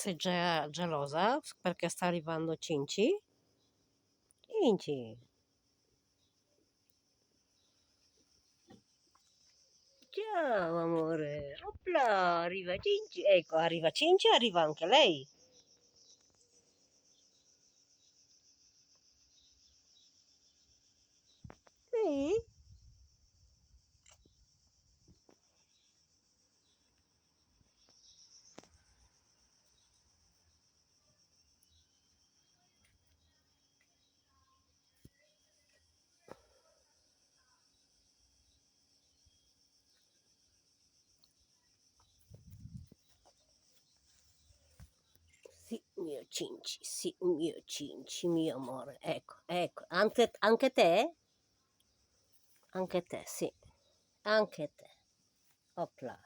Sei già gelosa perché sta arrivando Cinci? Cinci, ciao amore. Opla, arriva Cinci. Ecco, arriva Cinci e arriva anche lei. Sì? Sì, mio Cinci, sì, mio Cinci, mio amore. Ecco, ecco. Anche te? Anche te, sì. Anche te. Opla.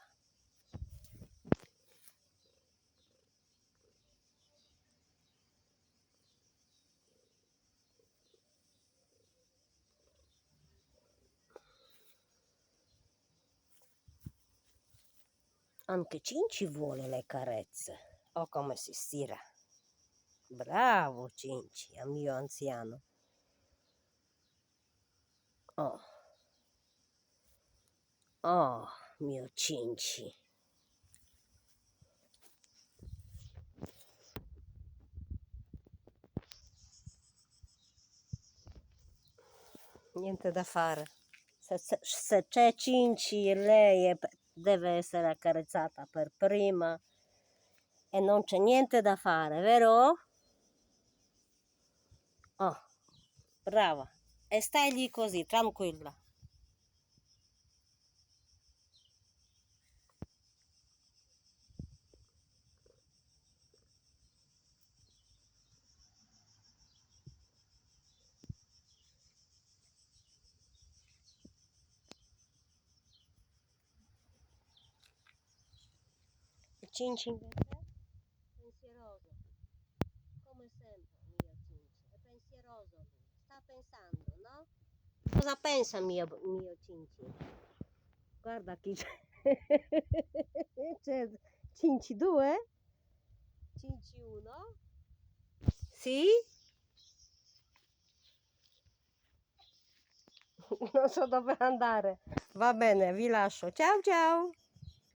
Anche Cinci vuole le carezze. Oh, come si stira. Bravo Cinci, a mio anziano. Oh, oh, mio Cinci. Niente da fare. Se c'è Cinci, lei deve essere accarezzata per prima e non c'è niente da fare, vero? Oh, brava. E stai lì così, tranquilla. Il Cinci invece è pensieroso, come sempre, mio Cinci. È pensieroso lui. Sta pensando, no? Cosa pensa mio Cinci? Guarda chi c'è. C'è Cinci 2, Cinci 1. Sì? Non so dove andare. Va bene, vi lascio. Ciao ciao.